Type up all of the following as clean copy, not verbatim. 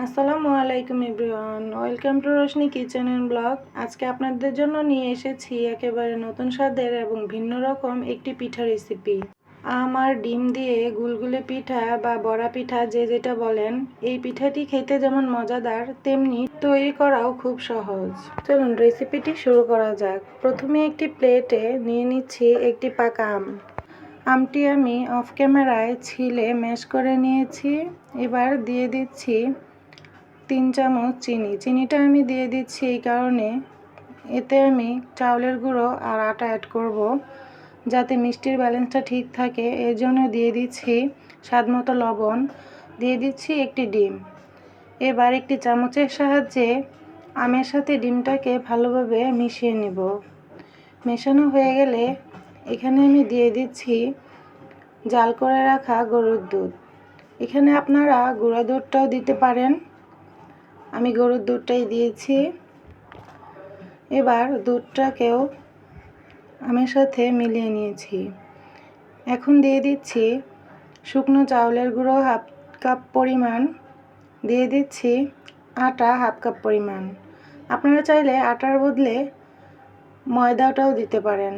আসসালামু আলাইকুম everyone, welcome to Roshni kitchen and blog. আজকে আপনাদের জন্য নিয়ে এসেছি একেবারে নতুন স্বাদের এবং ভিন্ন রকম একটি পিঠা রেসিপি। আম আর ডিম দিয়ে গুলগুলে পিঠা বা বড়া পিঠা যে যেটা বলেন, এই পিঠাটি খেতে যেমন মজাদার তেমনি তৈরি করাও খুব সহজ। চলুন রেসিপিটি শুরু করা যাক। প্রথমে একটি প্লেটে নিয়ে নিচ্ছি একটি পাকা আম। আমটি আমি অফ ক্যামেরায় ছিলে ম্যাশ করে নিয়েছি। এবার দিয়ে দিচ্ছি 3 চামচ চিনি। চিনিটা আমি দিয়ে দিচ্ছি এই কারণে, এতে আমি চাউলের গুঁড়ো আর আটা অ্যাড করব যাতে মিষ্টির ব্যালেন্সটা ঠিক থাকে। এর জন্য দিয়ে দিচ্ছি স্বাদমতো লবণ, দিয়ে দিচ্ছি একটি ডিম। এবার একটি চামচের সাহায্যে আমের সাথে ডিমটাকে ভালোভাবে মিশিয়ে নেব। মেশানো হয়ে গেলে এখানে আমি দিয়ে দিচ্ছি জাল করে রাখা গরুর দুধ। এখানে আপনারা গুঁড়া দুধটাও দিতে পারেন, আমি গরুর দুধটাই দিয়েছি। এবার দুধটাকেও আমের সাথে মিলিয়ে নিয়েছি। এখন দিয়ে দিচ্ছি শুকনো চাউলের গুঁড়ো হাফ কাপ পরিমাণ, দিয়ে দিচ্ছি আটা হাফ কাপ পরিমাণ। আপনারা চাইলে আটার বদলে ময়দাটাও দিতে পারেন।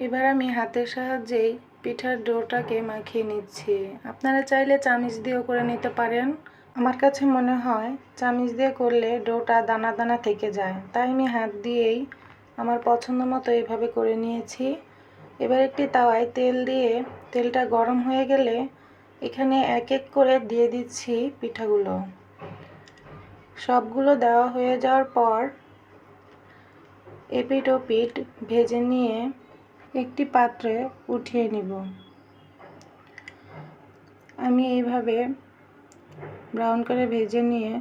এবার আমি হাতের সাহায্যেই পিঠার ডোটাকে মাখিয়ে নিচ্ছি। আপনারা চাইলে চামিচ দিয়েও করে নিতে পারেন। আমার কাছে মনে হয় চামিচ দিয়ে করলে ডোটা দানা দানা থেকে যায়, তাই আমি হাত দিয়েই আমার পছন্দ মতো এভাবে করে নিয়েছি। এবার একটি তাওয়ায় তেল দিয়ে তেলটা গরম হয়ে গেলে এখানে এক এক করে দিয়ে দিচ্ছি পিঠাগুলো। সবগুলো দেওয়া হয়ে যাওয়ার পর এপিঠ ওপিঠ ভেজে নিয়ে একটি পাত্রে উঠিয়ে নিব। আমি এইভাবে ব্রাউন করে ভেজে নিয়ে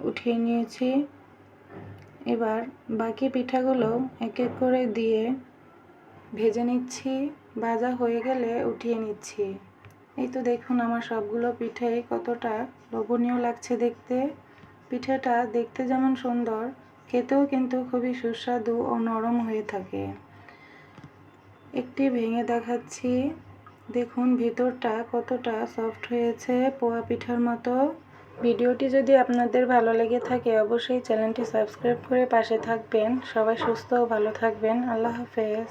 উঠিয়ে নিয়েছি। এবার বাকি পিঠাগুলো এক এক করে দিয়ে ভেজে নিচ্ছি। ভাজা হয়ে গেলে উঠিয়ে নিচ্ছি। এই তো দেখুন আমার সবগুলো পিঠাই কতটা লোভনীয় লাগছে দেখতে। পিঠাটা দেখতে যেমন সুন্দর, খেতেও কিন্তু খুবই সুস্বাদু ও নরম হয়ে থাকে। একটি ভেঙে দেখাচ্ছি, দেখুন ভিতরটা কতটা সফট হয়েছে, পোয়া পিঠার মতো। ভিডিওটি যদি আপনাদের ভালো লেগে থাকে অবশ্যই চ্যানেলটি সাবস্ক্রাইব করে পাশে থাকবেন। সবাই সুস্থ ও ভালো থাকবেন। আল্লাহ হাফেজ।